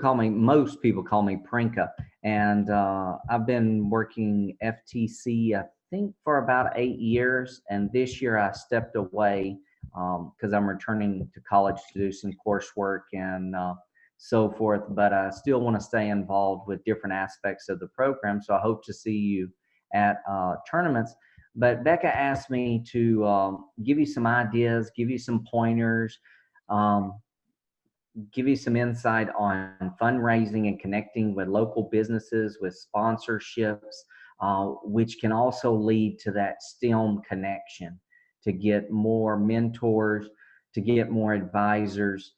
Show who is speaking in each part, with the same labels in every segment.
Speaker 1: most people call me Prnka, and I've been working FTC, I think, for about 8 years. And this year I stepped away because I'm returning to college to do some coursework and so forth. But I still want to stay involved with different aspects of the program. So I hope to see you at tournaments. But Becca asked me to give you some ideas, give you some pointers. Um, give you some insight on fundraising and connecting with local businesses, with sponsorships, which can also lead to that STEM connection, to get more mentors, to get more advisors,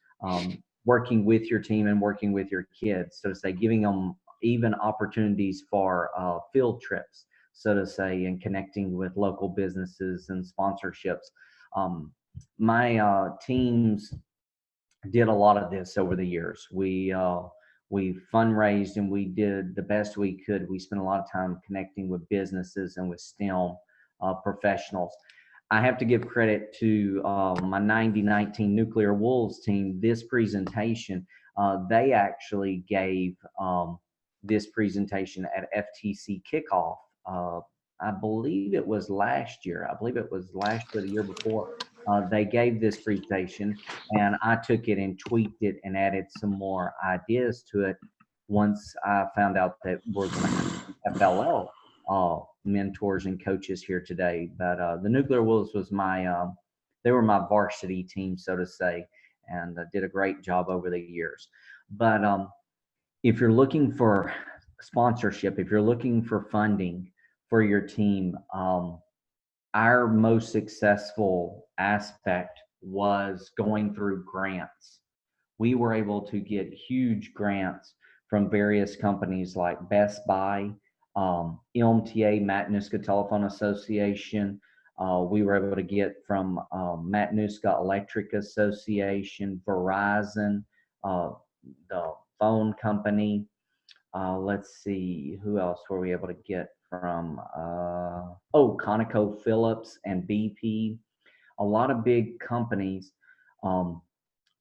Speaker 1: working with your team and working with your kids. So to say, giving them even opportunities for field trips, so to say, and connecting with local businesses and sponsorships. My teams did a lot of this over the years. We fundraised and we did the best we could. We spent a lot of time connecting with businesses and with STEM professionals. I have to give credit to my 9019 Nuclear Wolves team. This presentation, they actually gave this presentation at FTC kickoff. I believe it was last year. I believe it was last year, the year before. They gave this presentation, and I took it and tweaked it and added some more ideas to it once I found out that we're going to have FLL mentors and coaches here today. But the Nuclear Wolves was they were my varsity team, so to say, and did a great job over the years. But if you're looking for sponsorship, if you're looking for funding for your team, our most successful aspect was going through grants. We were able to get huge grants from various companies like Best Buy, MTA, Matanuska Telephone Association. We were able to get from Matanuska Electric Association, Verizon, the phone company. Let's see, who else were we able to get from? ConocoPhillips and BP. A lot of big companies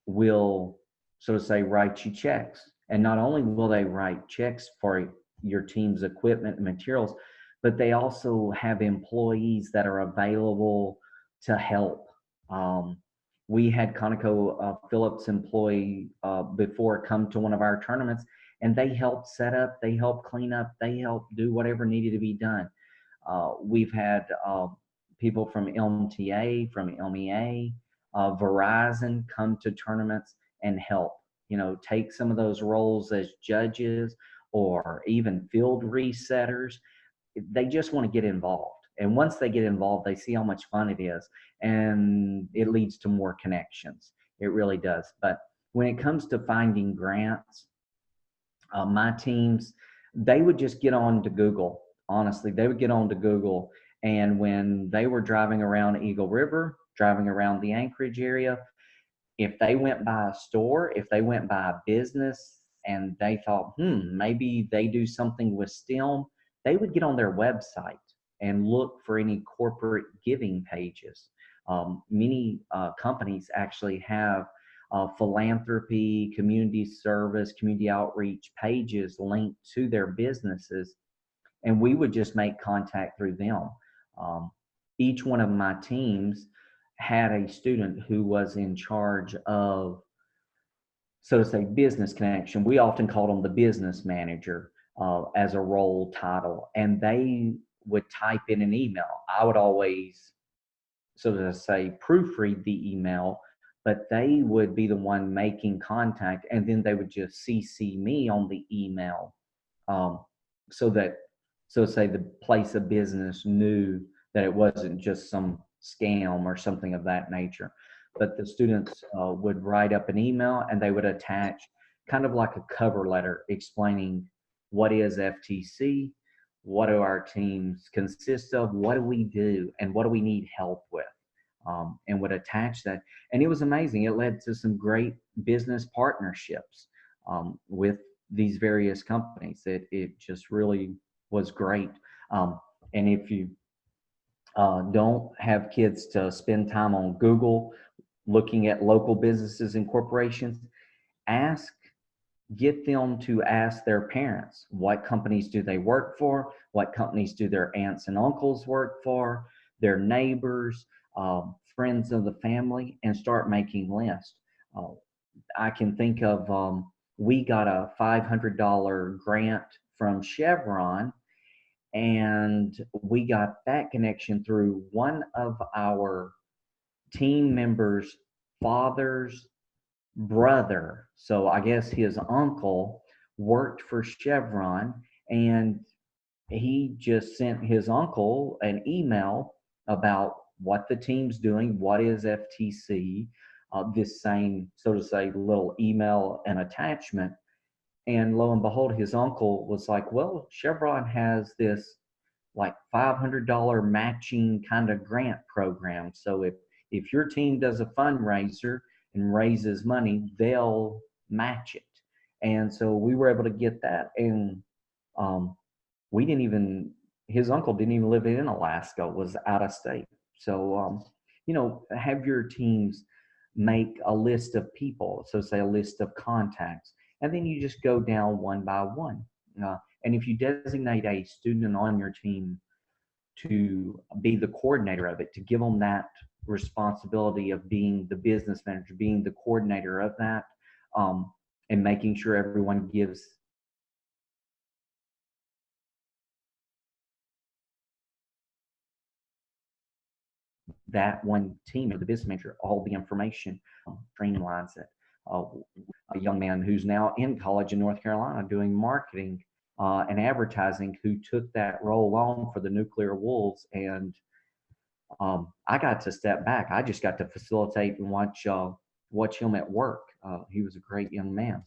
Speaker 1: will, so to say, write you checks. And not only will they write checks for your team's equipment and materials, but they also have employees that are available to help. We had ConocoPhillips employee before come to one of our tournaments, and they helped set up, they helped clean up, they helped do whatever needed to be done. We've had people from MTA, from MEA, Verizon come to tournaments and help, take some of those roles as judges or even field resetters. They just want to get involved. And once they get involved, they see how much fun it is, and it leads to more connections. It really does. But when it comes to finding grants, my teams, they would just get on to Google. Honestly, they would get on to Google, and when they were driving around Eagle River, driving around the Anchorage area, if they went by a store, if they went by a business and they thought, maybe they do something with STEM, they would get on their website and look for any corporate giving pages. Many companies actually have philanthropy, community service, community outreach pages linked to their businesses, and we would just make contact through them. Each one of my teams had a student who was in charge of, so to say, business connection. We often called them the business manager as a role title, and they would type in an email. I would always, so to say, proofread the email, but they would be the one making contact, and then they would just CC me on the email, so that, so to say, the place of business knew that it wasn't just some scam or something of that nature. But the students would write up an email, and they would attach kind of like a cover letter explaining what is FTC, what do our teams consist of, what do we do, and what do we need help with, and would attach that. And it was amazing. It led to some great business partnerships with these various companies. It just really was great. And if you don't have kids to spend time on Google looking at local businesses and corporations, ask get them to ask their parents, what companies do they work for? What companies do their aunts and uncles work for? Their neighbors, friends of the family, and start making lists. Uh, I can think of, we got a $500 grant from Chevron, and we got that connection through one of our team members' father's brother. So I guess his uncle worked for Chevron, and he just sent his uncle an email about what the team's doing, what is FTC, this same, so to say, little email and attachment. And lo and behold, his uncle was like, well, Chevron has this like $500 matching kind of grant program. So if your team does a fundraiser and raises money, they'll match it. And so we were able to get that. And um, we didn't even, his uncle didn't even live in Alaska, was out of state. So, have your teams make a list of people, so say a list of contacts, and then you just go down one by one. And if you designate a student on your team to be the coordinator of it, to give them that responsibility of being the business manager, being the coordinator of that, and making sure everyone gives that one team and the business manager all the information, streamlines it. A young man who's now in college in North Carolina doing marketing and advertising, who took that role on for the Nuclear Wolves, and I got to step back. I just got to facilitate and watch him at work. He was a great young man.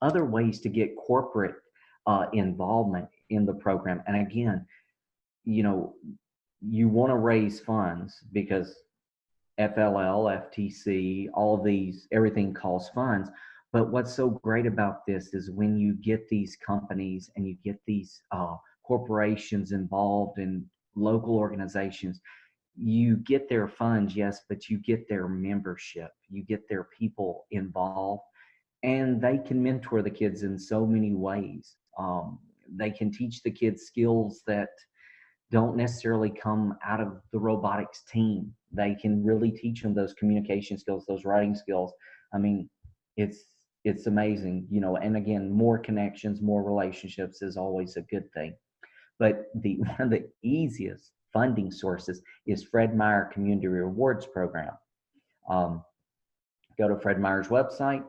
Speaker 1: Other ways to get corporate involvement in the program, and again, you know, you want to raise funds because FLL, FTC, all of these, everything costs funds. But what's so great about this is when you get these companies and you get these corporations involved in local organizations, you get their funds, yes, but you get their membership, you get their people involved, and they can mentor the kids in so many ways. They can teach the kids skills that don't necessarily come out of the robotics team. They can really teach them those communication skills, those writing skills. I mean, it's it's amazing, and again, more connections, more relationships is always a good thing. But the one of the easiest funding sources is Fred Meyer Community Rewards Program. Um, Go to Fred Meyer's website.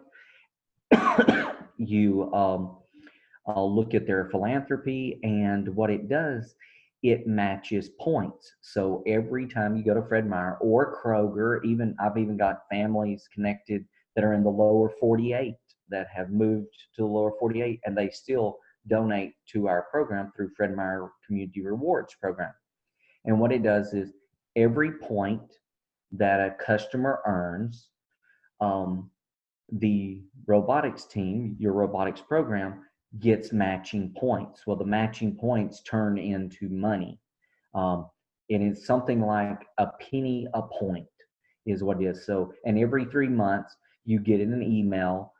Speaker 1: You look at their philanthropy, and what it does, it matches points. So every time you go to Fred Meyer or Kroger, even I've even got families connected that are in the lower 48 that have moved to the lower 48, and they still donate to our program through Fred Meyer Community Rewards Program. And what it does is every point that a customer earns, um, the robotics team, your robotics program, gets matching points. Well, the matching points turn into money. Um, and it's something like a penny a point is what it is. So, and every 3 months, you get in an email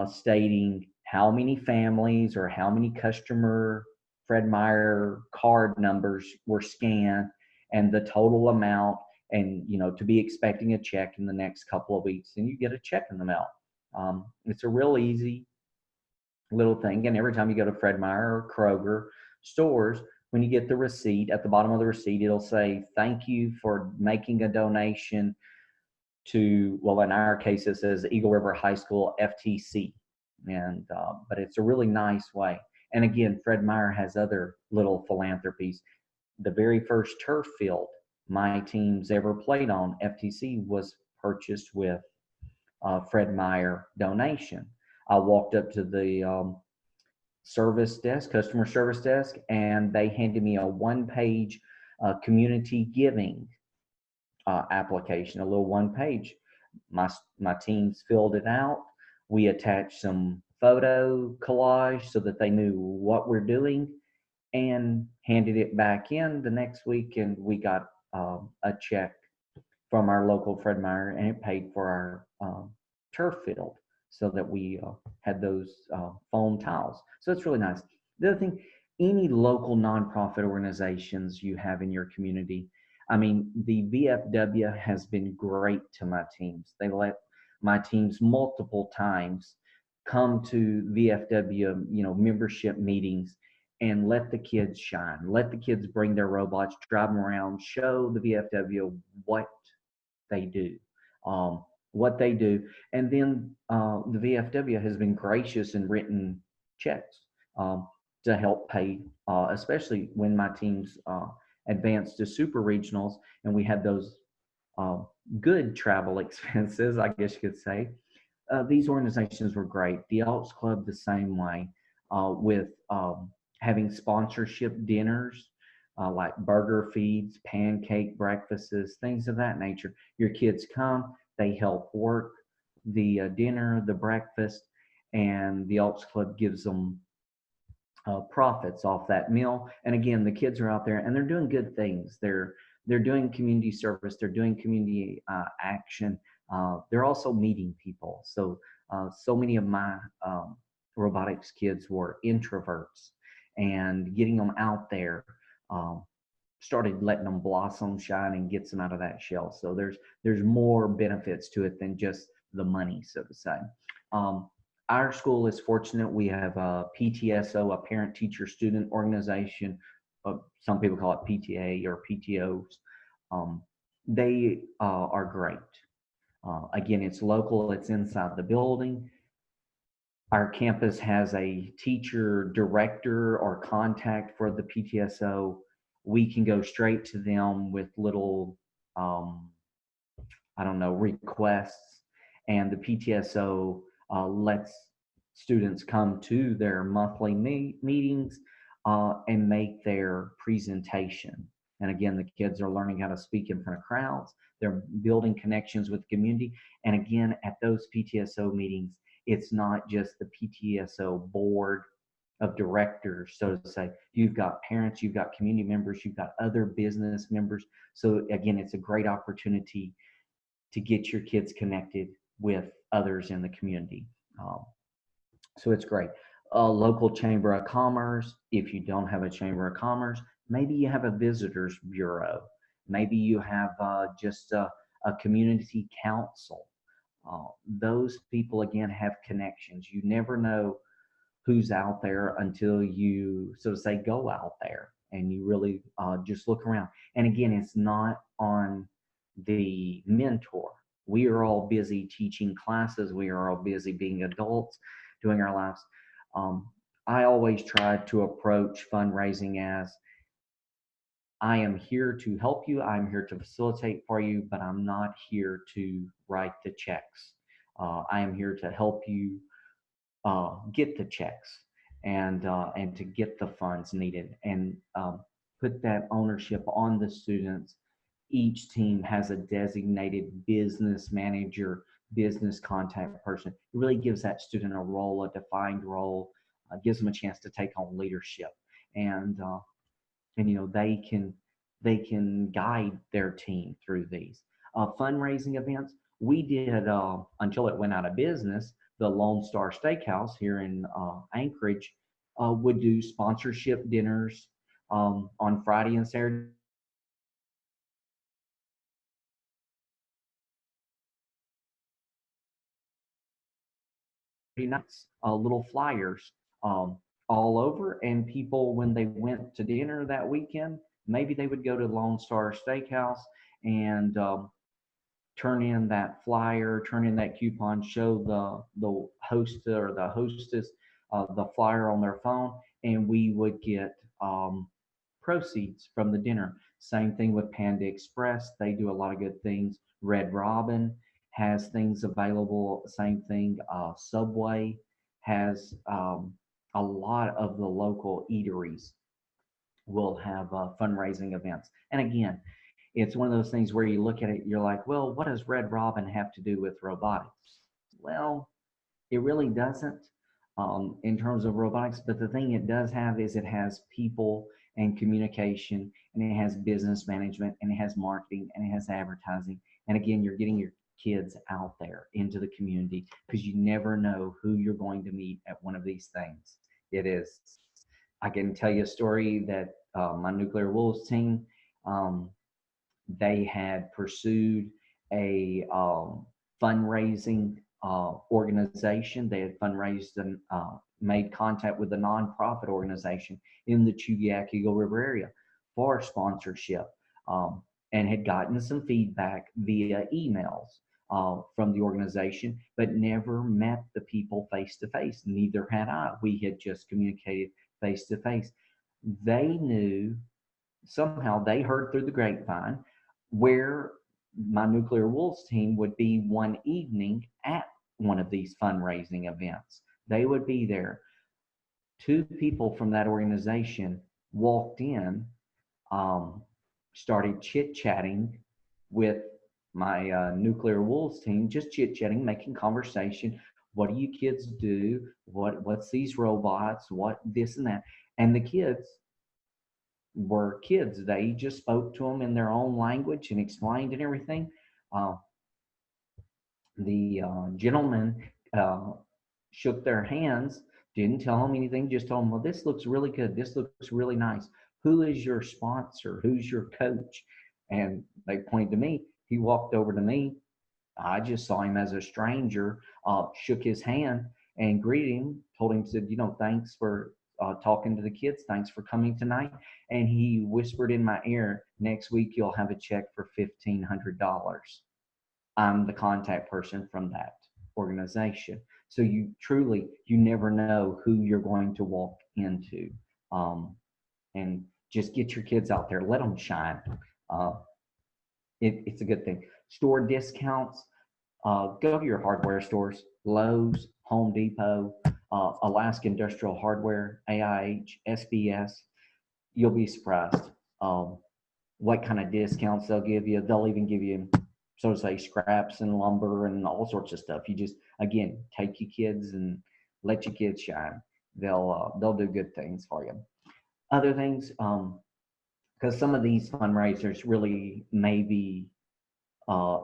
Speaker 1: stating how many families or how many customer Fred Meyer card numbers were scanned and the total amount, and to be expecting a check in the next couple of weeks, and you get a check in the mail. It's a real easy little thing. And every time you go to Fred Meyer or Kroger stores, when you get the receipt, at the bottom of the receipt, it'll say, thank you for making a donation to, well, in our case, it says Eagle River High School FTC. And, but it's a really nice way. And again, Fred Meyer has other little philanthropies. The very first turf field my teams ever played on, FTC, was purchased with Fred Meyer donation. I walked up to the service desk, customer service desk, and they handed me a one-page community giving application, a little one page. My teams filled it out. We attached some photo collage so that they knew what we're doing, and handed it back in the next week, and we got a check from our local Fred Meyer, and it paid for our turf field. so that we had those foam tiles. So it's really nice. The other thing, any local nonprofit organizations you have in your community, I mean, the VFW has been great to my teams. They let my teams multiple times come to VFW, membership meetings and let the kids shine. Let the kids bring their robots, drive them around, show the VFW they do, um, what they do. And then the VFW has been gracious and written checks to help pay, especially when my teams advanced to super regionals and we had those uh, good travel expenses, I guess you could say. These organizations were great. The Elks Club, the same way, with having sponsorship dinners like burger feeds, pancake breakfasts, things of that nature. Your kids come, they help work the dinner, the breakfast, and the Elks Club gives them profits off that meal. And again, the kids are out there and they're doing good things. They're doing community service. They're doing community action. They're also meeting people. So many of my robotics kids were introverts, and getting them out there um, started letting them blossom, shine, and gets them out of that shell. So there's more benefits to it than just the money, so to say. Um, our school is fortunate. We have a PTSO, a parent teacher student organization. Some people call it PTA or PTOs. Um, they are great. Again, it's local, it's inside the building. Our campus has a teacher director or contact for the PTSO. We can go straight to them with little, um, I don't know, requests, and the PTSO lets students come to their monthly meetings and make their presentation. And again, the kids are learning how to speak in front of crowds. They're building connections with the community. And again, at those PTSO meetings, it's not just the PTSO board of directors, so to say. You've got parents, you've got community members, you've got other business members. So again, it's a great opportunity to get your kids connected with others in the community. Um, so it's great. A local chamber of commerce. If you don't have a chamber of commerce, maybe you have a visitors bureau. Maybe you have just a community council. Those people again have connections. You never know who's out there until you, so to say, go out there and you really just look around. And again, it's not on the mentor. We are all busy teaching classes. We are all busy being adults, doing our lives. Um, I always try to approach fundraising as I am here to help you. I'm here to facilitate for you, but I'm not here to write the checks. I am here to help you get the checks and to get the funds needed and put that ownership on the students. Each team has a designated business manager, business contact person. It really gives that student a role, a defined role, gives them a chance to take on leadership, and they can guide their team through these fundraising events. We did until it went out of business. The Lone Star Steakhouse here in Anchorage would do sponsorship dinners on Friday and Saturday nights, little flyers um, all over. And people, when they went to dinner that weekend, maybe they would go to Lone Star Steakhouse and turn in that flyer, turn in that coupon, show the host or the hostess the flyer on their phone, and we would get proceeds from the dinner. Same thing with Panda Express; they do a lot of good things. Red Robin has things available. Same thing. Subway has a lot of the local eateries will have fundraising events. And again, it's one of those things where you look at it, you're like, well, what does Red Robin have to do with robotics? Well, it really doesn't in terms of robotics, but the thing it does have is it has people and communication, and it has business management, and it has marketing, and it has advertising. And again, you're getting kids out there into the community, because you never know who you're going to meet at one of these things. It is, I can tell you a story that my Nuclear Wolves team, um, they had pursued a fundraising organization. They had fundraised and made contact with a nonprofit organization in the Chugiak Eagle River area for sponsorship, um, and had gotten some feedback via emails from the organization, but never met the people face to face. Neither had I. We had just communicated face to face. They knew, somehow they heard through the grapevine where my Nuclear Wolves team would be one evening at one of these fundraising events. They would be there. Two people from that organization walked in, um, started chit chatting with my Nuclear Wolves team, just chit chatting, making conversation. What do you kids do? What's these robots? What this and that? And the kids were kids. They just spoke to them in their own language and explained and everything. Uh, the gentleman uh, shook their hands, didn't tell them anything, just told them, well, this looks really good. This looks really nice. Who is your sponsor? Who's your coach? And they pointed to me. He walked over to me. I just saw him as a stranger, shook his hand and greeted him, told him, said, thanks for talking to the kids. Thanks for coming tonight. And he whispered in my ear, next week you'll have a check for $1,500. I'm the contact person from that organization. So you never know who you're going to walk into. And just get your kids out there, let them shine. Uh, it's a good thing. Store discounts. Go to your hardware stores, Lowe's, Home Depot, Alaska Industrial Hardware, AIH, SBS. You'll be surprised what kind of discounts they'll give you. They'll even give you, so to say, scraps and lumber and all sorts of stuff. You just, again, take your kids and let your kids shine. They'll do good things for you. Other things, because some of these fundraisers really may be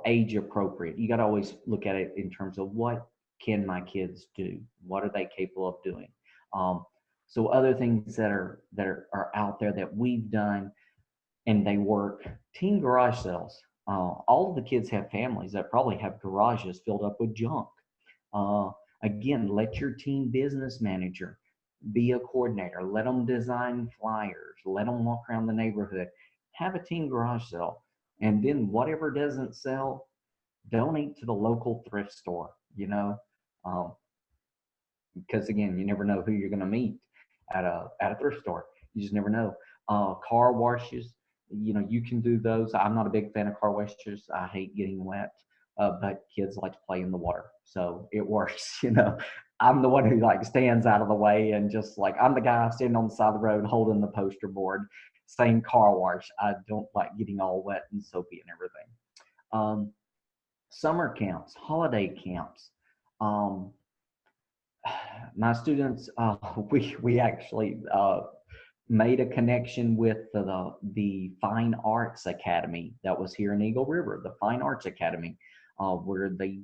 Speaker 1: age appropriate. You got to always look at it in terms of what can my kids do? What are they capable of doing? Um, so other things that are out there that we've done and they work. Teen garage sales. All of the kids have families that probably have garages filled up with junk. Uh, Again, let your teen business manager be a coordinator. Let them design flyers. Let them walk around the neighborhood. Have a teen garage sale. And then whatever doesn't sell, donate to the local thrift store, um, because again, you never know who you're going to meet at a thrift store. You just never know. Car washes, you can do those. I'm not a big fan of car washes. I hate getting wet, but kids like to play in the water, so it works. I'm the one who like stands out of the way and just like I'm the guy standing on the side of the road holding the poster board saying car wash. I don't like getting all wet and soapy and everything. Um, Summer camps, holiday camps. Um, my students, we actually made a connection with the Fine Arts Academy that was here in Eagle River, the Fine Arts Academy, where they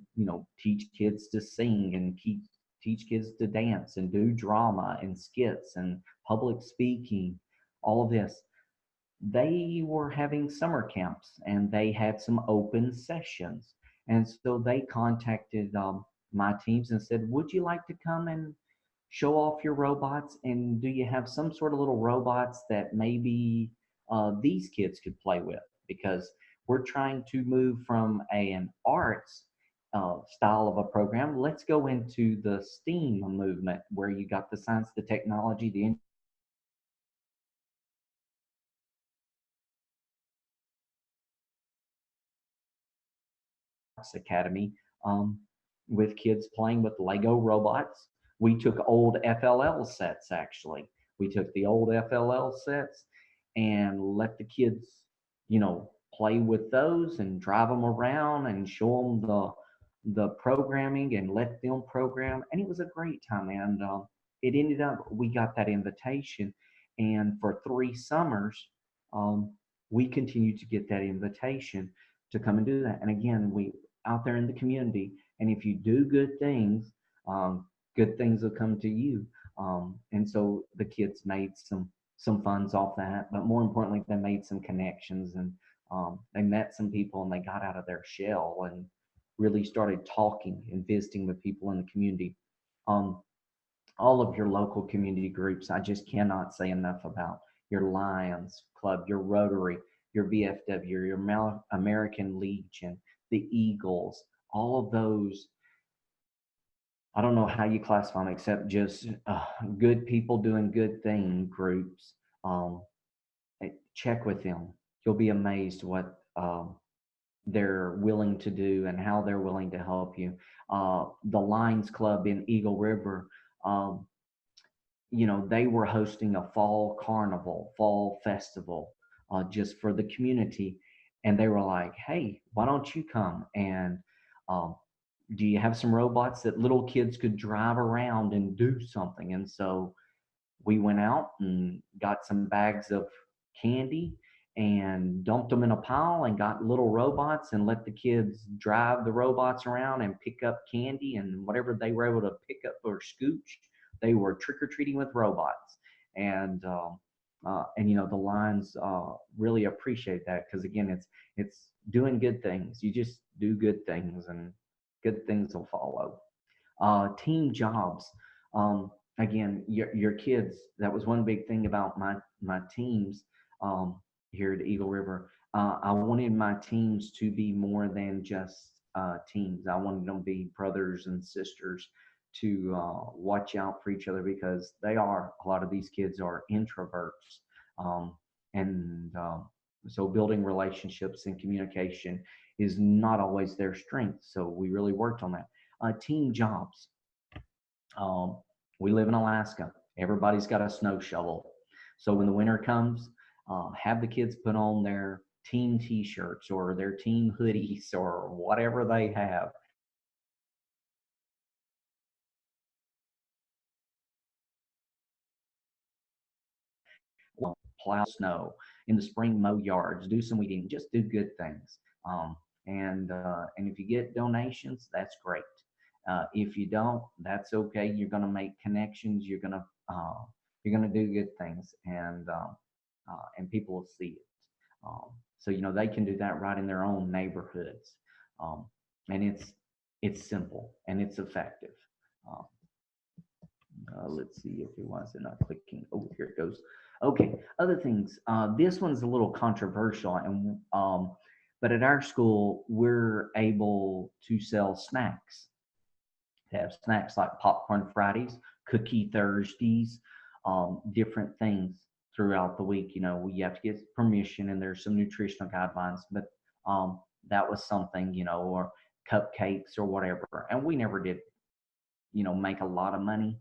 Speaker 1: teach kids to sing and teach kids to dance and do drama and skits and public speaking, all of this. They were having summer camps and they had some open sessions. And so they contacted my teams and said, would you like to come and show off your robots? And do you have some sort of little robots that maybe these kids could play with? Because we're trying to move from an arts style of a program. Let's go into the STEAM movement where you got the science, the technology, the Academy, um, with kids playing with Lego robots. We took old FLL sets, actually. We took the old FLL sets and let the kids, play with those and drive them around and show them the programming and let them program. And it was a great time. And it ended up, we got that invitation. And for 3 summers, um, we continued to get that invitation to come and do that. And again, out there in the community. And if you do um, good things will come to you. And so the kids made some funds off that, but more importantly, they made some connections, and they met some people, and they got out of their shell and really started talking and visiting with people in the community. Um, all of your local community groups, I just cannot say enough about your Lions Club, your Rotary, your VFW, your American Legion, the Eagles, all of those. I don't know how you classify them except just good people doing good thing groups. Um, Check with them. You'll be amazed what they're willing to do and how they're willing to help you. The Lions Club in Eagle River, um, they were hosting a fall carnival, fall festival, just for the community. And they were like, hey, why don't you come? And um, do you have some robots that little kids could drive around and do something? And so we went out and got some bags of candy and dumped them in a pile and got little robots and let the kids drive the robots around and pick up candy and whatever they were able to pick up or scooch. They were trick or treating with robots. And the Lions really appreciate that, because again, it's doing good things. You just do good things, and good things will follow. Team jobs. Again, your kids. That was one big thing about my teams um, here at Eagle River. I wanted my teams to be more than just teams. I wanted them to be brothers and sisters, to watch out for each other, because a lot of these kids are introverts, and so building relationships and communication is not always their strength. So we really worked on that. Team jobs. Um, we live in Alaska. Everybody's got a snow shovel. So when the winter comes, have the kids put on their team T-shirts or their team hoodies or whatever they have. Plow snow. In the spring, mow yards, do some weeding, just do good things. And if you get donations, that's great. If you don't, that's okay. You're going to make connections. You're gonna do good things, and people will see it. So they can do that right in their own neighborhoods, um, and it's simple and it's effective. Uh, let's see if it was not clicking. Oh, here it goes. Okay, other things. This one's a little controversial, but at our school, we're able to sell snacks. They have snacks like popcorn Fridays, cookie Thursdays, different things throughout the week. We have to get permission, and there's some nutritional guidelines, but that was something, or cupcakes or whatever. And we never did, make a lot of money.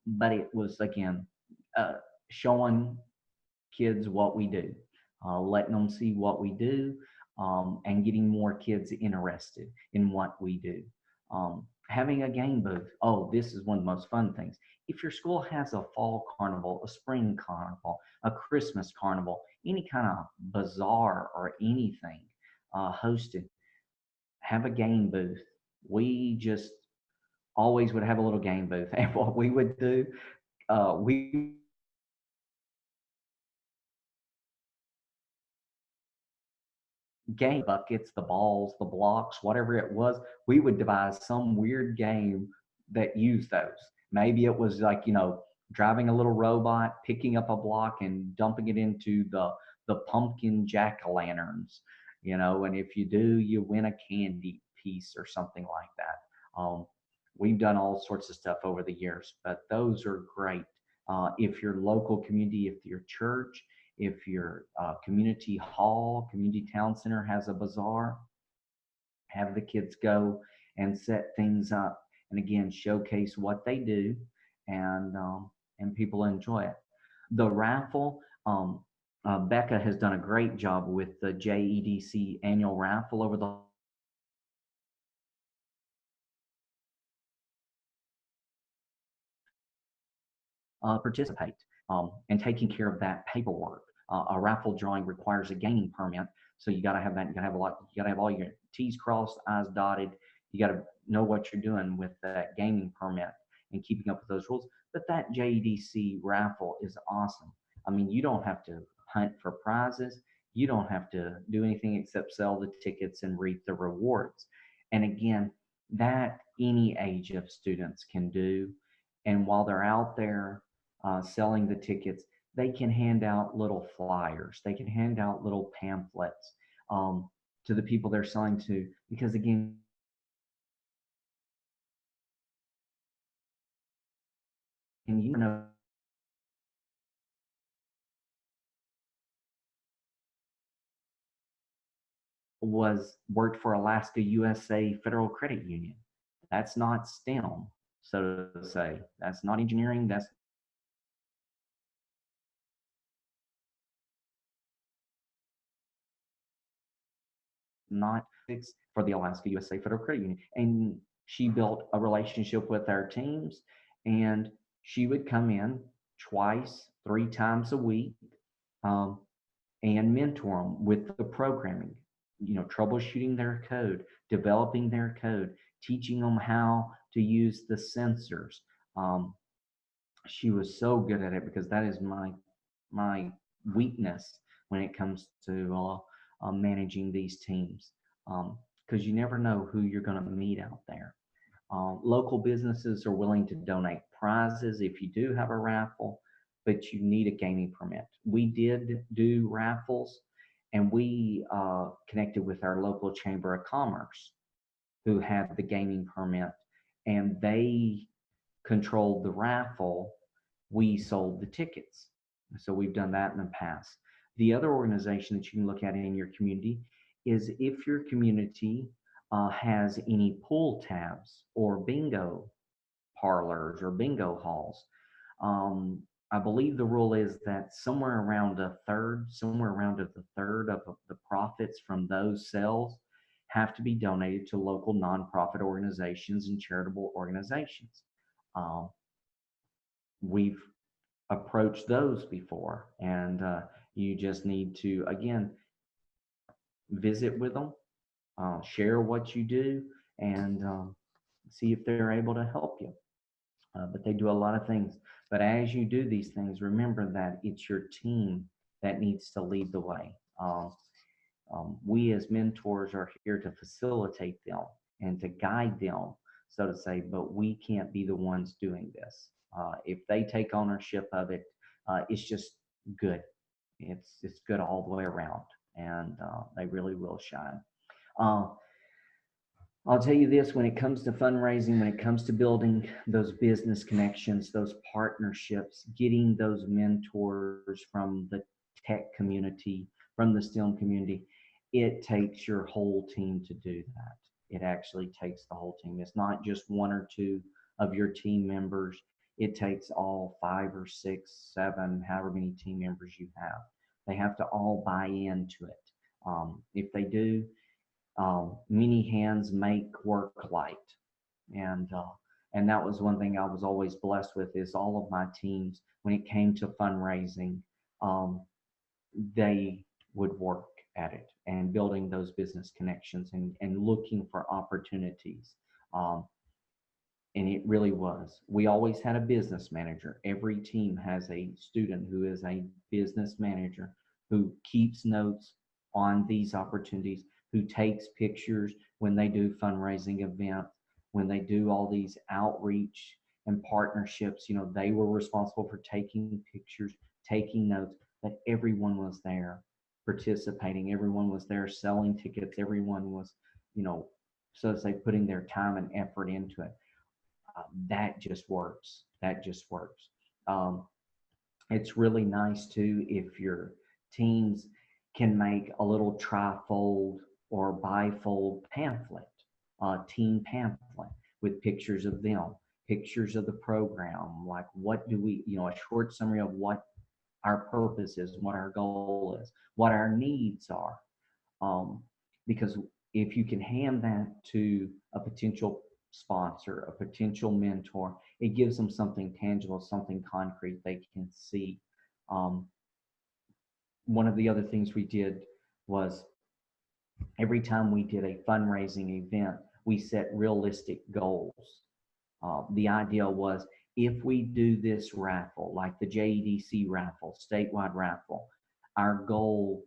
Speaker 1: But it was, again, uh, showing kids what we do, letting them see what we do, and getting more kids interested in what we do. Having a game booth. Oh, this is one of the most fun things. If your school has a fall carnival, a spring carnival, a Christmas carnival, any kind of bazaar or anything hosted, have a game booth. We just always would have a little game booth. And what we would do, we game buckets, the balls, the blocks, whatever it was, we would devise some weird game that used those. Maybe it was like, driving a little robot, picking up a block and dumping it into the pumpkin jack-o'-lanterns, and if you do, you win a candy piece or something like that. We've done all sorts of stuff over the years, but those are great. If your local community, if your church, if your community hall, community town center has a bazaar, have the kids go and set things up, and again showcase what they do, and people enjoy it. The raffle, Becca has done a great job with the JEDC annual raffle over the participate, and taking care of that paperwork. A raffle drawing requires a gaming permit, So you got to have that. You got to have a lot. You got to have all your T's crossed, I's dotted. You got to know what you're doing with that gaming permit and keeping up with those rules. But that JDC raffle is awesome. I mean, you don't have to hunt for prizes. You don't have to do anything except sell the tickets and reap the rewards. And again, that any age of students can do. And while they're out there selling the tickets, they can hand out little flyers. They can hand out little pamphlets um, to the people they're selling to. Because again, and you know, was worked for Alaska USA Federal Credit Union. That's not STEM, so to say. That's not engineering. That's not fixed for the Alaska USA Federal Credit Union. And she built a relationship with our teams, and she would come in twice, 3 times a week, um, and mentor them with the programming, troubleshooting their code, developing their code, teaching them how to use the sensors. Um, she was so good at it because that is my weakness when it comes to managing these teams, because you never know who you're going to meet out there. Local businesses are willing to donate prizes if you do have a raffle, but you need a gaming permit. We did do raffles, and we connected with our local chamber of commerce who had the gaming permit, and they controlled the raffle. We sold the tickets. So we've done that in the past. The other organization that you can look at in your community is if your community has any pool tabs or bingo parlors or bingo halls. Um, I believe the rule is that somewhere around a third of the profits from those sales have to be donated to local nonprofit organizations and charitable organizations. Um, we've approached those before, and you just need to, again, visit with them, share what you do, and see if they're able to help you. But they do a lot of things. But as you do these things, remember that it's your team that needs to lead the way. We as mentors are here to facilitate them and to guide them, so to say, but we can't be the ones doing this. If they take ownership of it, it's just good. It's good all the way around, and they really will shine. Uh, I'll tell you this, when it comes to fundraising, when it comes to building those business connections, those partnerships, getting those mentors from the tech community, from the STEM community, it takes your whole team to do that. It actually takes the whole team. It's not just one or two of your team members. It takes all five or six, seven, however many team members you have. They have to all buy into it. If they do, many hands make work light, and that was one thing I was always blessed with is all of my teams when it came to fundraising, um, they would work at it and building those business connections and looking for opportunities. Um, and it really was. We always had a business manager. Every team has a student who is a business manager who keeps notes on these opportunities, who takes pictures when they do fundraising events, when they do all these outreach and partnerships. They were responsible for taking pictures, taking notes, that everyone was there participating, everyone was there selling tickets, everyone was, you know, so to say, putting their time and effort into it. That just works. That just works. Um, it's really nice too if your teams can make a little trifold or bifold pamphlet, team pamphlet with pictures of them, pictures of the program, like what do we, a short summary of what our purpose is, what our goal is, what our needs are. Um, because if you can hand that to a potential sponsor, a potential mentor, it gives them something tangible, something concrete they can see. Um, One of the other things we did was every time we did a fundraising event, we set realistic goals. The idea was, if we do this raffle, like the JEDC raffle, statewide raffle, our goal,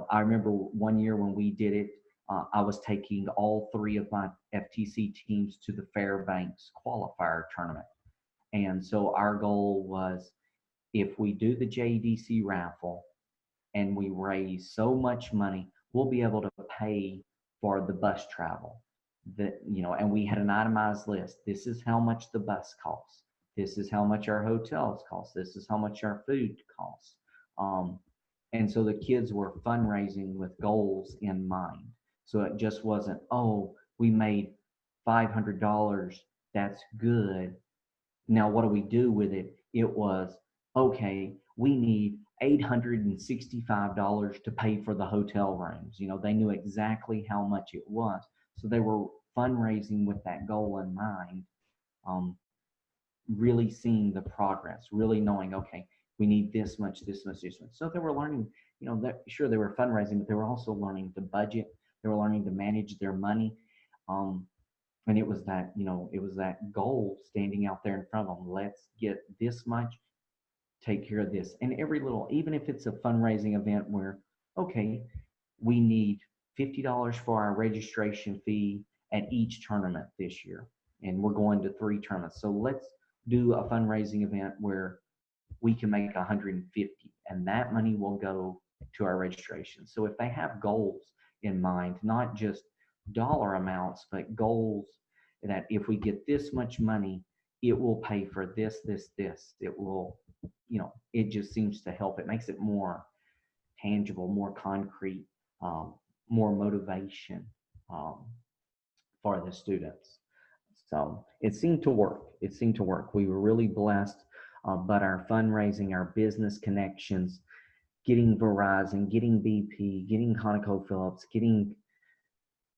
Speaker 1: I remember one year when we did it, I was taking all three of my FTC teams to the Fairbanks qualifier tournament. And so our goal was, if we do the JEDC raffle and we raise so much money, we'll be able to pay for the bus travel. And we had an itemized list. This is how much the bus costs. This is how much our hotels cost. This is how much our food costs. Um, and so the kids were fundraising with goals in mind. So it just wasn't, oh, we made $500. That's good. Now, what do we do with it? It was, okay, we need $865 to pay for the hotel rooms. They knew exactly how much it was. So they were fundraising with that goal in mind, um, really seeing the progress, really knowing, okay, we need this much, this much, this much. So they were learning, that sure they were fundraising, but they were also learning to budget. They were learning to manage their money. Um, and it was that goal standing out there in front of them. Let's get this much, take care of this. And every little, even if it's a fundraising event where, okay, we need $50 for our registration fee at each tournament this year, and we're going to 3 tournaments. So let's do a fundraising event where we can make 150, and that money will go to our registration. So if they have goals in mind, not just dollar amounts, but goals that if we get this much money, it will pay for this, this, this. It will, it just seems to help. It makes it more tangible, more concrete, um, more motivation um, for the students. So it seemed to work. It seemed to work. We were really blessed. But our fundraising, our business connections, getting Verizon, getting BP, getting ConocoPhillips, getting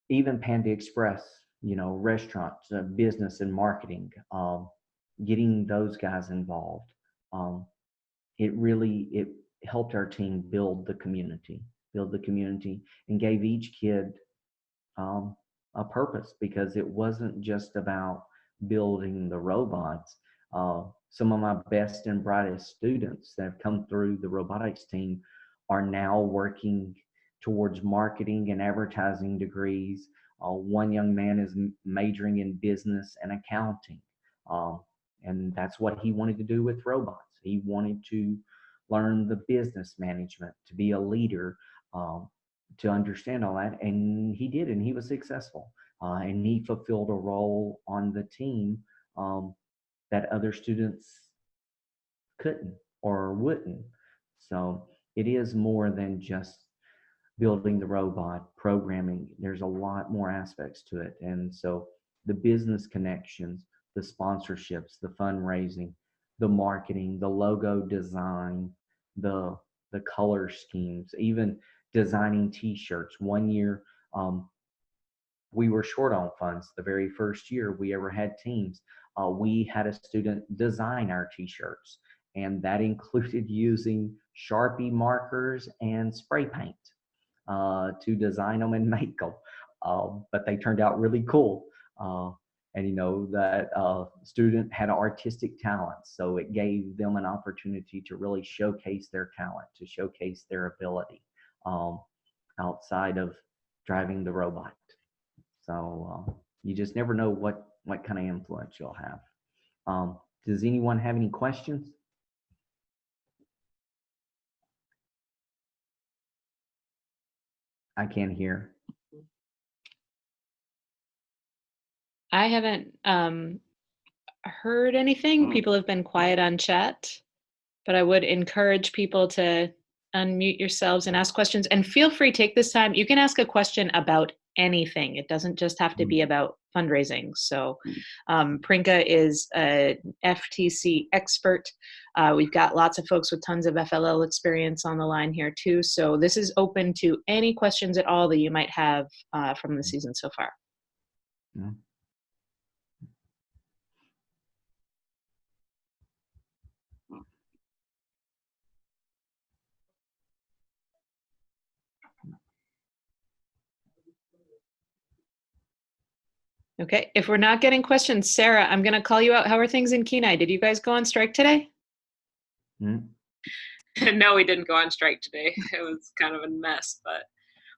Speaker 1: even Panda Express, restaurants, business and marketing, getting those guys involved. Um, it helped our team build the community, and gave each kid um, a purpose, because it wasn't just about building the robots. Some of my best and brightest students that have come through the robotics team are now working towards marketing and advertising degrees. One young man is majoring in business and accounting. Um, and that's what he wanted to do with robots. He wanted to learn the business management, to be a leader, to understand all that, and he did, and he was successful, and he fulfilled a role on the team um, that other students couldn't or wouldn't. So it is more than just building the robot, programming. There's a lot more aspects to it. And so the business connections, the sponsorships, the fundraising, the marketing, the logo design, the the color schemes, even designing t-shirts. One year, we were short on funds. The very first year we ever had teams, we had a student design our t-shirts, and that included using Sharpie markers and spray paint to design them and make them. But they turned out really cool. And that student had artistic talent, so it gave them an opportunity to really showcase their talent, to showcase their ability um, outside of driving the robot. So you just never know what kind of influence you'll have. Does anyone have any questions? I can't hear.
Speaker 2: I haven't heard anything. People have been quiet on chat, but I would encourage people to unmute yourselves and ask questions. And feel free, take this time. You can ask a question about anything. It doesn't just have to be about fundraising. So Prnka is an FTC expert. We've got lots of folks with tons of FLL experience on the line here too. So this is open to any questions at all that you might have from the season so far.
Speaker 1: Yeah.
Speaker 2: Okay. If we're not getting questions, Sarah, I'm going to call you out. How are things in Kenai? Did you guys go on strike today?
Speaker 1: Hmm?
Speaker 3: No, we didn't go on strike today. It was kind of a mess, but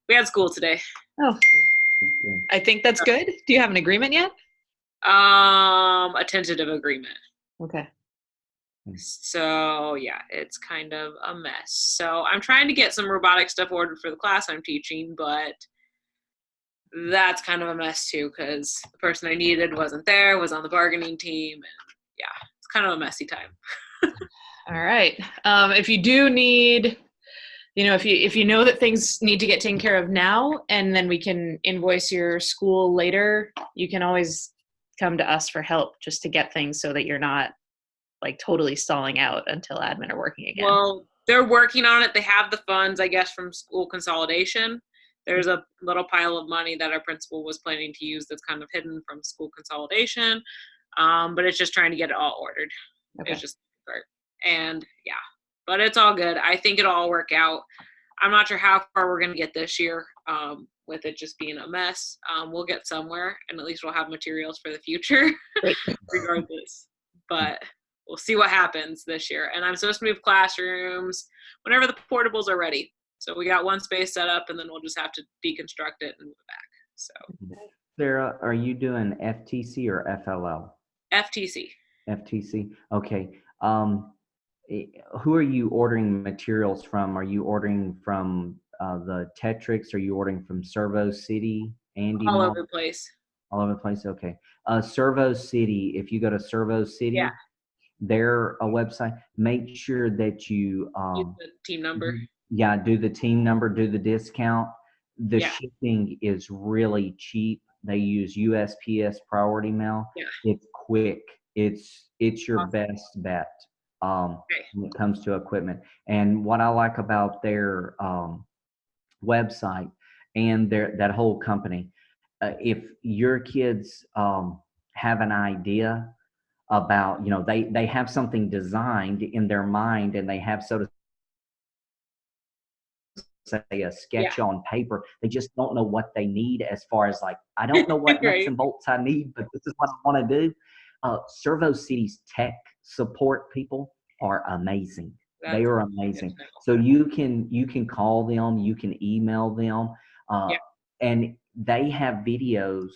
Speaker 3: we had school today.
Speaker 2: Oh, I think that's good. Do you have an agreement yet?
Speaker 3: A tentative agreement.
Speaker 2: Okay.
Speaker 3: So yeah, it's kind of a mess. So I'm trying to get some robotic stuff ordered for the class I'm teaching, but that's kind of a mess too because the person I needed wasn't there, was on the bargaining team, and yeah, it's kind of a messy time.
Speaker 2: All right. If you do need, if you know that things need to get taken care of now, and then we can invoice your school later, you can always come to us for help just to get things so that you're not like totally stalling out until admin are working again.
Speaker 3: Well, they're working on it. They have the funds, I guess, from school consolidation. There's a little pile of money that our principal was planning to use that's kind of hidden from school consolidation. But it's just trying to get it all ordered.
Speaker 2: Okay.
Speaker 3: It's just part. And yeah, but it's all good. I think it'll all work out. I'm not sure how far we're going to get this year with it just being a mess. We'll get somewhere, and at least we'll have materials for the future regardless. But we'll see what happens this year. And I'm supposed to move classrooms whenever the portables are ready. So we got one space set up, and then we'll just have to deconstruct it and move it back. So,
Speaker 1: Sarah, are you doing FTC or FLL?
Speaker 3: FTC.
Speaker 1: FTC. Okay. Who are you ordering materials from? Are you ordering from the Tetrix? Are you ordering from Servo City? Andy?
Speaker 3: All over the place.
Speaker 1: All over the place. Okay. Servo City. If you go to Servo City,
Speaker 3: Yeah.
Speaker 1: their website, make sure that you
Speaker 3: Use the team number.
Speaker 1: Yeah, do the team number, do the discount. The
Speaker 3: Yeah.
Speaker 1: shipping is really cheap. They use USPS priority mail.
Speaker 3: Yeah.
Speaker 1: It's quick. It's your
Speaker 3: Awesome.
Speaker 1: best bet
Speaker 3: Okay.
Speaker 1: when it comes to equipment. And what I like about their website and that whole company, if your kids have an idea about, they have something designed in their mind, and they have, so to say, a sketch on paper. They just don't know what they need as far as like, I don't know what nuts and bolts I need, but this is what I want to do. Servo City's tech support people are amazing. They are amazing. So you can call them, you can email them, and they have videos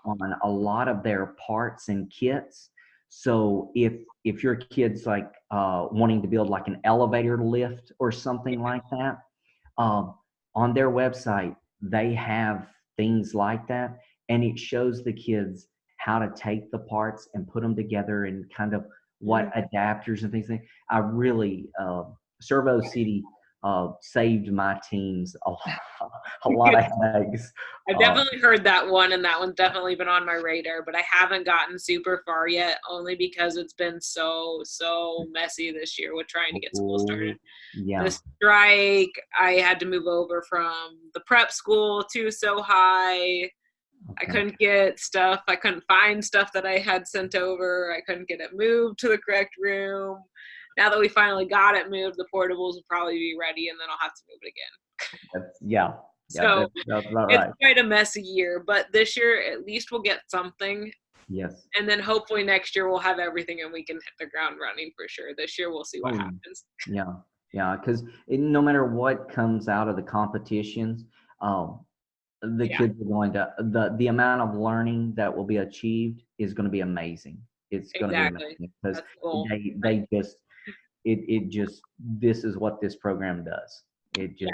Speaker 1: on a lot of their parts and kits. So if your kid's like wanting to build like an elevator lift or something like that, on their website, they have things like that, and it shows the kids how to take the parts and put them together and kind of what adapters and things. I really, Servo City saved my teams a lot of headaches.
Speaker 3: I've definitely heard that one, and that one's definitely been on my radar, but I haven't gotten super far yet, only because it's been so messy this year with trying to get school started.
Speaker 1: Yeah.
Speaker 3: The strike, I had to move over from the prep school to so high. I couldn't get stuff. I couldn't find stuff that I had sent over. I couldn't get it moved to the correct room. Now that we finally got it moved, the portables will probably be ready, and then I'll have to move it again.
Speaker 1: Yeah.
Speaker 3: So
Speaker 1: that's right.
Speaker 3: it's quite a messy year, but this year at least we'll get something.
Speaker 1: Yes.
Speaker 3: And then hopefully next year we'll have everything and we can hit the ground running for sure. This year we'll see what happens.
Speaker 1: Yeah. Yeah. Because no matter what comes out of the competitions, the kids are going to, the amount of learning that will be achieved is going to be amazing. It's going to be amazing because they just, it just, this is what this program does. It just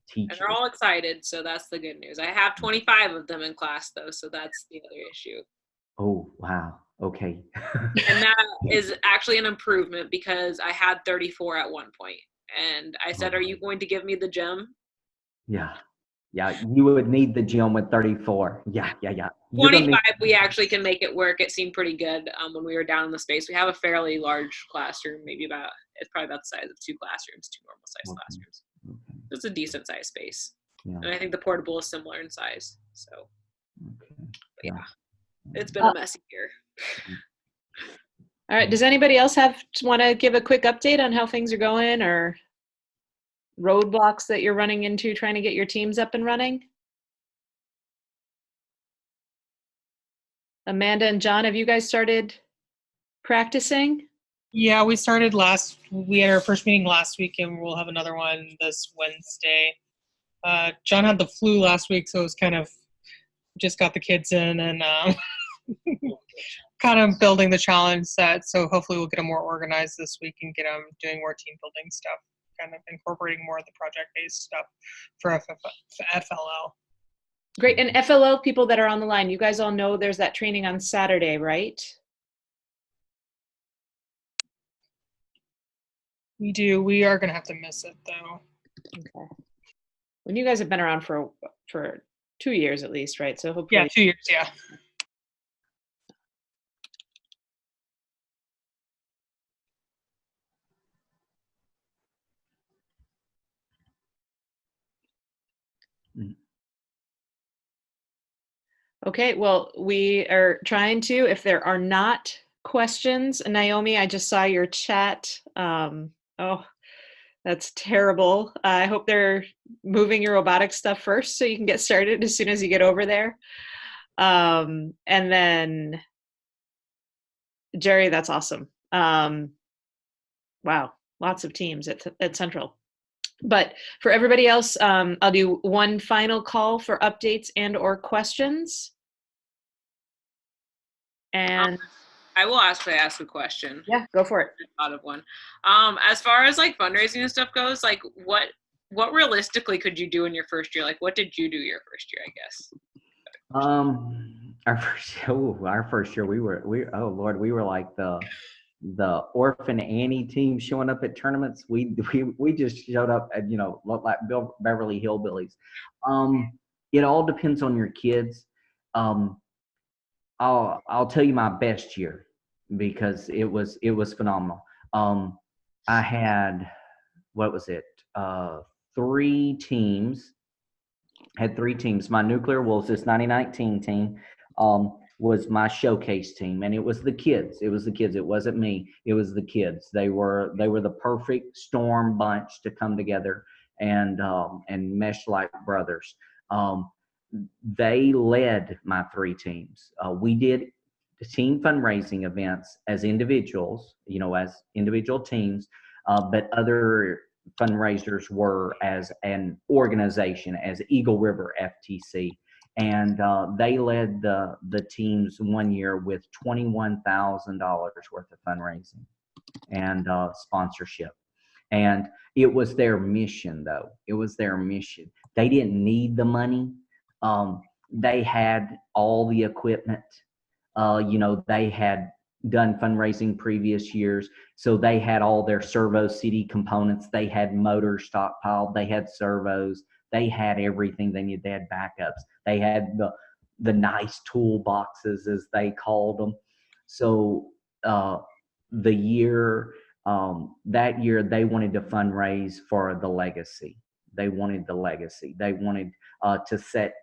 Speaker 1: teaches.
Speaker 3: And they're all excited. So that's the good news. I have 25 of them in class though. So that's the other issue.
Speaker 1: Oh, wow. Okay.
Speaker 3: And that is actually an improvement because I had 34 at one point. And I said, are you going to give me the gym?
Speaker 1: Yeah. Yeah, you would need the gym with 34. Yeah.
Speaker 3: 25, we actually can make it work. It seemed pretty good when we were down in the space. We have a fairly large classroom, it's probably about the size of two classrooms, two normal size classrooms. Okay. It's a decent size space. Yeah. And I think the portable is similar in size. So, it's been a messy year.
Speaker 2: All right. Does anybody else want to give a quick update on how things are going or roadblocks that you're running into trying to get your teams up and running? Amanda and John, have you guys started practicing?
Speaker 4: Yeah, we had our first meeting last week, and we'll have another one this Wednesday. John had the flu last week, so it was kind of just got the kids in and kind of building the challenge set. So hopefully we'll get them more organized this week and get them doing more team building stuff, kind of incorporating more of the project-based stuff for FLL.
Speaker 2: Great. And FLL people that are on the line, you guys all know there's that training on Saturday, right?
Speaker 4: We do. We are going to have to miss it, though.
Speaker 2: Okay. When you guys have been around for 2 years at least, right? So hopefully.
Speaker 4: Yeah, 2 years, yeah.
Speaker 2: Okay, well, we are trying to, if there are not questions, Naomi, I just saw your chat. Oh, that's terrible. I hope they're moving your robotic stuff first so you can get started as soon as you get over there. And then, Jerry, that's awesome. Wow, lots of teams at Central. But for everybody else, I'll do one final call for updates and or questions. And
Speaker 3: I will ask a question.
Speaker 2: Yeah, go for it.
Speaker 3: I thought of one. As far as like fundraising and stuff goes, like what realistically could you do in your first year? Like what did you do your first year, I guess?
Speaker 1: Our first year we were like the Orphan Annie team showing up at tournaments. We just showed up at, looked like Beverly Hillbillies. It all depends on your kids. I'll tell you my best year because it was phenomenal. I had, what was it? 3 teams. Had 3 teams. My Nuclear Wolves, this 2019 team, was my showcase team, and it was the kids. It wasn't me. It was the kids. They were the perfect storm bunch to come together and mesh like brothers. They led my 3 teams. We did team fundraising events as individuals, as individual teams, but other fundraisers were as an organization, as Eagle River FTC. And they led the teams one year with $21,000 worth of fundraising and sponsorship. And it was their mission, though. It was their mission. They didn't need the money. They had all the equipment. They had done fundraising previous years, so they had all their servo CD components. They had motors stockpiled. They had servos. They had everything they needed. They had backups. They had the nice toolboxes, as they called them. So that year they wanted to fundraise for the legacy. They wanted the legacy. They wanted to set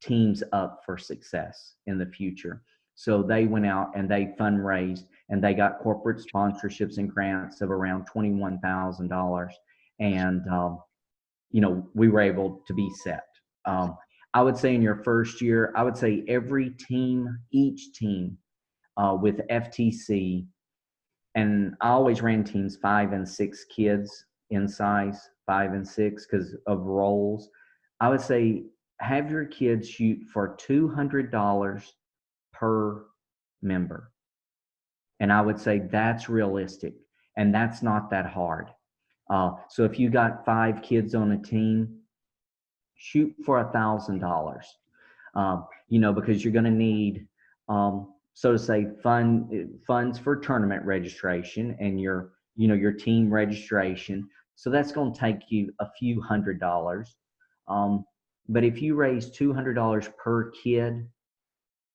Speaker 1: teams up for success in the future. So they went out and they fundraised and they got corporate sponsorships and grants of around $21,000. And, we were able to be set. I would say in your first year, I would say each team with FTC, and I always ran teams 5 and 6 kids in size, 5 and 6 because of roles. I would say have your kids shoot for $200 per member. And I would say that's realistic and that's not that hard. So if you got 5 kids on a team, shoot for $1,000, because you're going to need, so to say, funds for tournament registration and your team registration. So that's going to take you a few $100s. But if you raise $200 per kid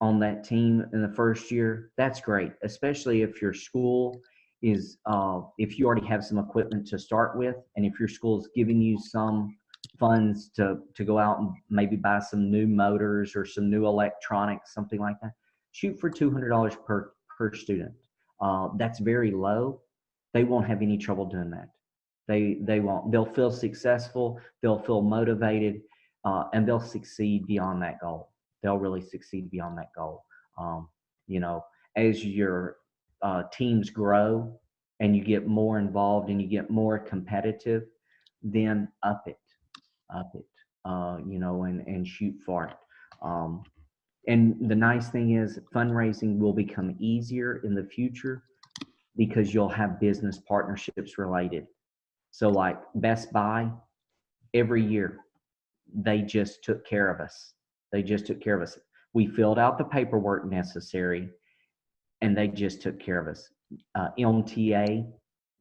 Speaker 1: on that team in the first year, that's great, especially if your school is, if you already have some equipment to start with, and if your school is giving you some funds to go out and maybe buy some new motors or some new electronics, something like that, shoot for $200 per student. That's very low. They won't have any trouble doing that. They won't. They'll feel successful. They'll feel motivated, and they'll succeed beyond that goal. They'll really succeed beyond that goal. You know, as your teams grow and you get more involved and you get more competitive, then up it, you know, and shoot for it. And the nice thing is fundraising will become easier in the future because you'll have business partnerships related. So like Best Buy, every year, they just took care of us. They just took care of us. We filled out the paperwork necessary and they just took care of us. MTA,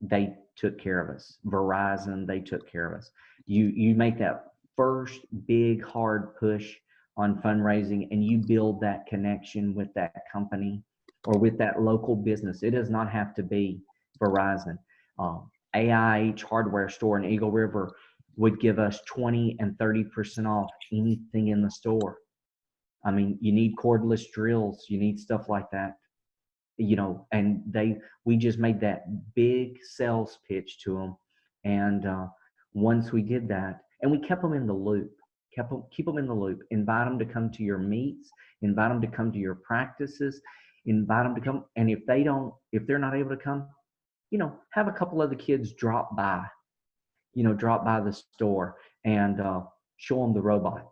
Speaker 1: they took care of us. Verizon, they took care of us. You make that first big hard push on fundraising and you build that connection with that company or with that local business. It does not have to be Verizon. AIH hardware store in Eagle River would give us 20 and 30% off anything in the store. I mean, you need cordless drills, you need stuff like that, you know, and we just made that big sales pitch to them. And once we did that, and we kept them in the loop, keep them in the loop, invite them to come to your meets, invite them to come to your practices, invite them to come. And if they're not able to come, you know, have a couple of the kids drop by the store and show them the robot.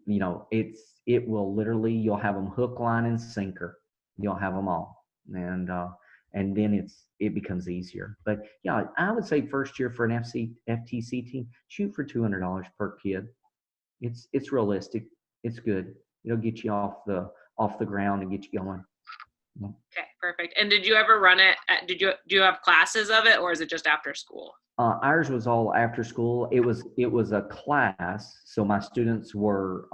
Speaker 1: You know, it will literally, you'll have them hook, line, and sinker. You'll have them all, and then it becomes easier. But yeah, I would say first year for an FTC team, shoot for $200 per kid. It's realistic. It's good. It'll get you off the ground and get you going.
Speaker 3: Okay, perfect. And did you ever run it? Do you have classes of it, or is it just after school?
Speaker 1: Ours was all after school. It was a class, so my students were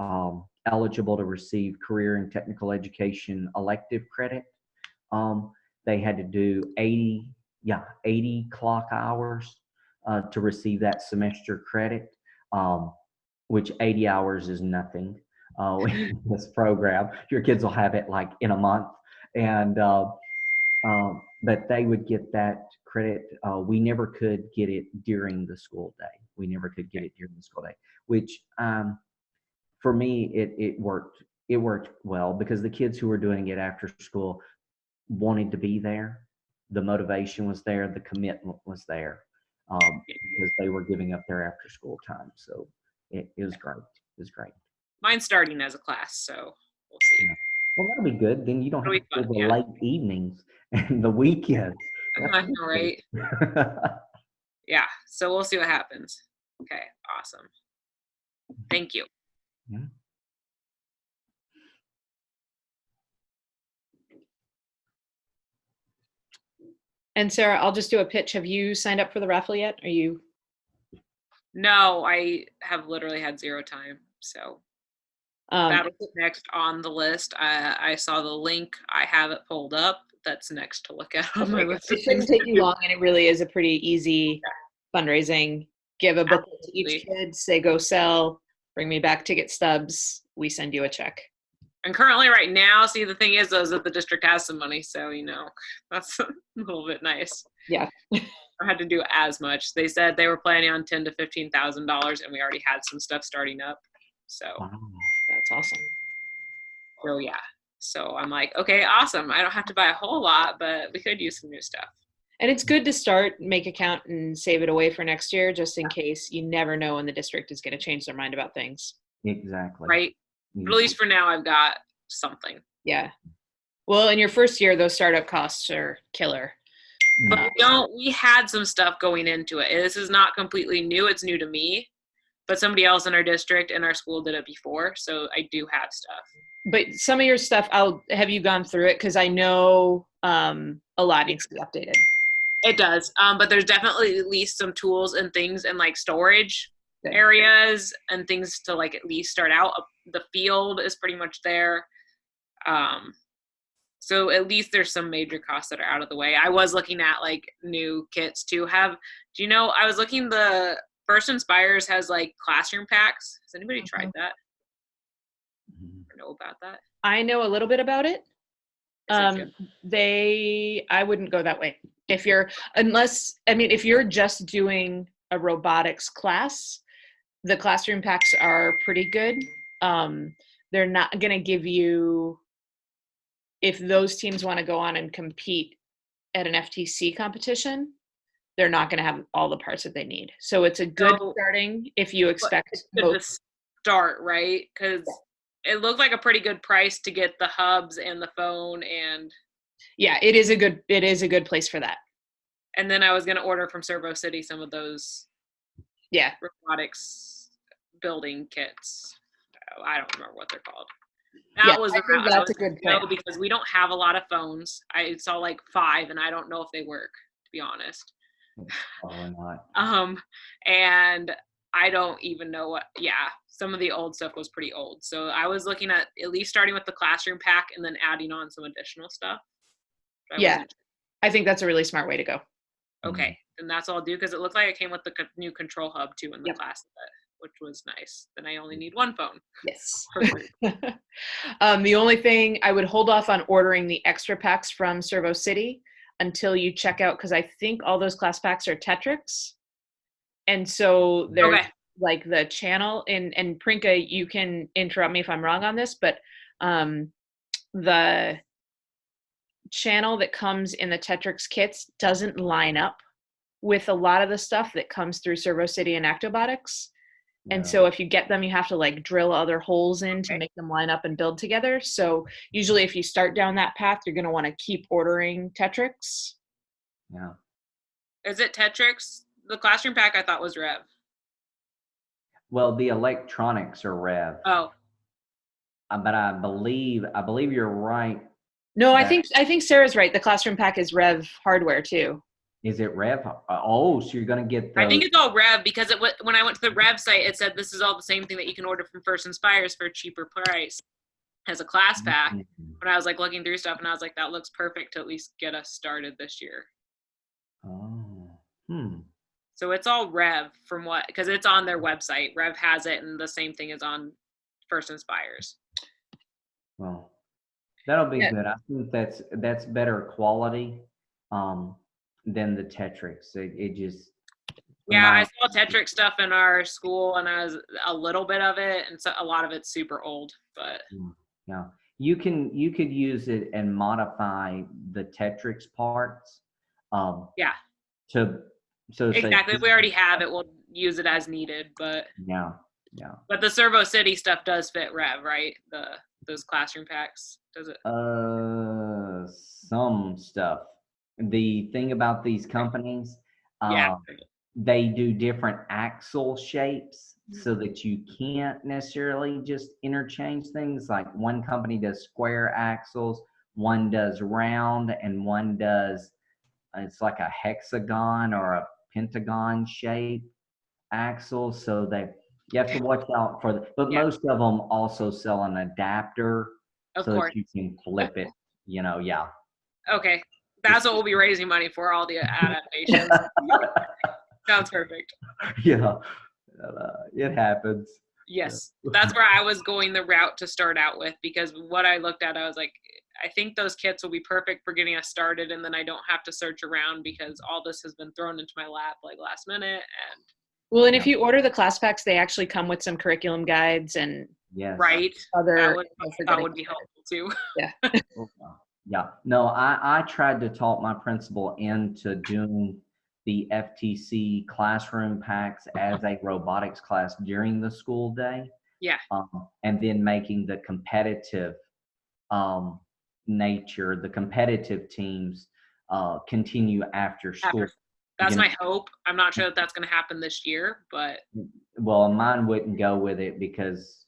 Speaker 1: eligible to receive career and technical education elective credit. They had to do 80 clock hours to receive that semester credit, which 80 hours is nothing in this program. Your kids will have it like in a month, and but they would get that credit. We never could get it during the school day. Which for me, it worked. It worked well because the kids who were doing it after school wanted to be there. The motivation was there. The commitment was there because they were giving up their after school time. So it was great. It was great.
Speaker 3: Mine's starting as a class, so we'll see.
Speaker 1: Yeah. Well, that'll be good. Then you don't have to
Speaker 3: That'll
Speaker 1: do
Speaker 3: be
Speaker 1: the
Speaker 3: fun,
Speaker 1: late evenings and the weekends.
Speaker 3: I know, right? Yeah, so we'll see what happens. Okay, awesome. Thank you.
Speaker 1: Yeah.
Speaker 2: And Sarah, I'll just do a pitch. Have you signed up for the raffle yet? Are you?
Speaker 3: No, I have literally had zero time. So that'll be next on the list. I saw the link. I have it pulled up. That's next to look at on my list.
Speaker 2: It shouldn't take you long, and it really is a pretty easy fundraising. Give a booklet to each kid, say go sell, bring me back ticket stubs, we send you a check.
Speaker 3: And currently right now, see, the thing is that the district has some money, so, you know, that's a little bit nice.
Speaker 2: Yeah.
Speaker 3: I had to do as much. They said they were planning on $10,000 to $15,000, and we already had some stuff starting up. So
Speaker 1: Wow.
Speaker 2: That's awesome.
Speaker 3: So yeah. So I'm like, okay, awesome. I don't have to buy a whole lot, but we could use some new stuff.
Speaker 2: And it's good to start, make a count, and save it away for next year, just in case. You never know when the district is going to change their mind about things.
Speaker 1: Exactly.
Speaker 3: Right. But at least for now, I've got something.
Speaker 2: Yeah. Well, in your first year, those startup costs are killer.
Speaker 3: But we had some stuff going into it. This is not completely new. It's new to me. But somebody else in our district and our school did it before. So I do have stuff.
Speaker 2: But some of your stuff, have you gone through it? Because I know a lot needs to be updated.
Speaker 3: It does. But there's definitely at least some tools and things in like storage areas and things to like at least start out. The field is pretty much there. So at least there's some major costs that are out of the way. I was looking at like new kits to have. Do you know, I was looking, the First Inspires has like classroom packs. Has anybody tried that? Or know about that?
Speaker 2: I know a little bit about it. I wouldn't go that way. If you're just doing a robotics class, the classroom packs are pretty good. They're not going to give you if those teams want to go on and compete at an FTC competition, they're not going to have all the parts that they need. So it's a good starting if you expect
Speaker 3: it's good to start, right? Because it looked like a pretty good price to get the hubs and the phone, and
Speaker 2: yeah, it is a good place for that.
Speaker 3: And then I was going to order from Servo City some of those robotics building kits. I don't remember what they're called. That was
Speaker 2: I think that's a good plan
Speaker 3: because we don't have a lot of phones. I saw like 5, and I don't know if they work, to be honest.
Speaker 1: Probably not.
Speaker 3: And I don't even know what. Yeah, some of the old stuff was pretty old. So I was looking at least starting with the classroom pack and then adding on some additional stuff.
Speaker 2: I think that's a really smart way to go.
Speaker 3: Okay, then that's all I'll do, because it looked like it came with the new control hub too in the class set, which was nice. Then I only need 1 phone.
Speaker 2: Yes. The only thing I would hold off on ordering the extra packs from Servo City until you check out, because I think all those class packs are Tetrix. And so there's like the channel, and Prnka, you can interrupt me if I'm wrong on this, but the channel that comes in the Tetrix kits doesn't line up with a lot of the stuff that comes through Servo City and Actobotics. And so if you get them, you have to like drill other holes in to make them line up and build together. So usually if you start down that path, you're going to want to keep ordering Tetrix.
Speaker 1: Yeah.
Speaker 3: Is it Tetrix? The classroom pack I thought was Rev.
Speaker 1: Well, the electronics are Rev.
Speaker 3: Oh.
Speaker 1: But I believe you're right.
Speaker 2: No, I think Sarah's right. The classroom pack is Rev hardware too.
Speaker 1: Is it Rev? Oh, so you're going to get those.
Speaker 3: I think it's all Rev, because when I went to the Rev site, it said this is all the same thing that you can order from First Inspires for a cheaper price as a class pack. When I was like looking through stuff, and I was like, that looks perfect to at least get us started this year.
Speaker 1: Oh.
Speaker 3: So it's all Rev because it's on their website. Rev has it, and the same thing is on First Inspires.
Speaker 1: Well, that'll be good. I think that's better quality than the Tetrix. It just
Speaker 3: I saw Tetrix stuff in our school, and I was a little bit of it, and so a lot of it's super old. But
Speaker 1: you could use it and modify the Tetrix parts.
Speaker 3: Exactly. If we already have it, we'll use it as needed. But But the Servo City stuff does fit Rev, right? Those classroom packs, does it?
Speaker 1: Some stuff. The thing about these companies, they do different axle shapes so that you can't necessarily just interchange things. Like one company does square axles, one does round, and one does, it's like a hexagon or a pentagon shape axle. So you have to watch out for but most of them also sell an adapter that you can flip it,
Speaker 3: Okay. That's what we'll be raising money for, all the adaptations. Sounds perfect.
Speaker 1: Yeah. It happens.
Speaker 3: Yes. That's where I was going the route to start out with, because what I looked at, I was like, I think those kits will be perfect for getting us started, and then I don't have to search around, because all this has been thrown into my lap like last minute.
Speaker 2: And if you order the class packs, they actually come with some curriculum guides and
Speaker 3: other that would be helpful too.
Speaker 1: No, I tried to talk my principal into doing the FTC classroom packs as a robotics class during the school day. And then making the competitive nature, the competitive teams continue after school.
Speaker 3: That's my hope. I'm not sure that that's going to happen this year, but.
Speaker 1: Well, mine wouldn't go with it because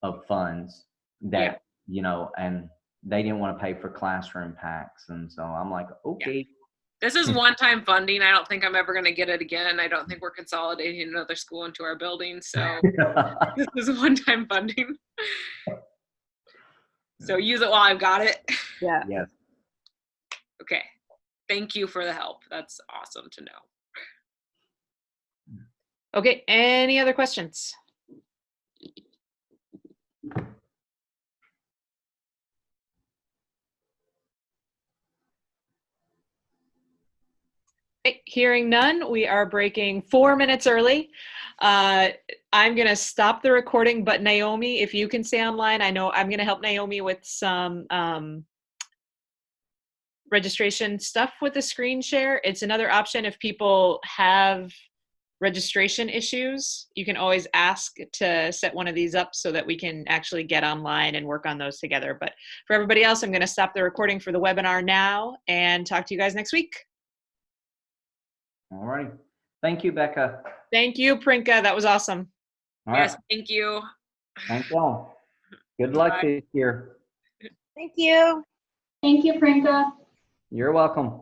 Speaker 1: of funds and they didn't want to pay for classroom packs. And so I'm like, okay.
Speaker 3: This is one-time funding. I don't think I'm ever going to get it again. I don't think we're consolidating another school into our building. So this is one-time funding. So use it while I've got it.
Speaker 2: Yeah.
Speaker 1: Yes.
Speaker 3: Okay. Thank you for the help. That's awesome to know.
Speaker 2: Okay. Any other questions? Hearing none, we are breaking 4 minutes early. I'm going to stop the recording, but Naomi, if you can stay online, I know I'm going to help Naomi with some registration stuff with the screen share. It's another option if people have registration issues. You can always ask to set one of these up so that we can actually get online and work on those together. But for everybody else, I'm going to stop the recording for the webinar now and talk to you guys next week.
Speaker 1: All right. Thank you, Becca.
Speaker 2: Thank you, Prnka. That was awesome.
Speaker 1: All
Speaker 3: Yes,
Speaker 1: right.
Speaker 3: thank you.
Speaker 1: Thank y'all. Good luck
Speaker 3: Bye.
Speaker 1: this year.
Speaker 5: Thank you.
Speaker 6: Thank you, Prnka.
Speaker 1: You're welcome.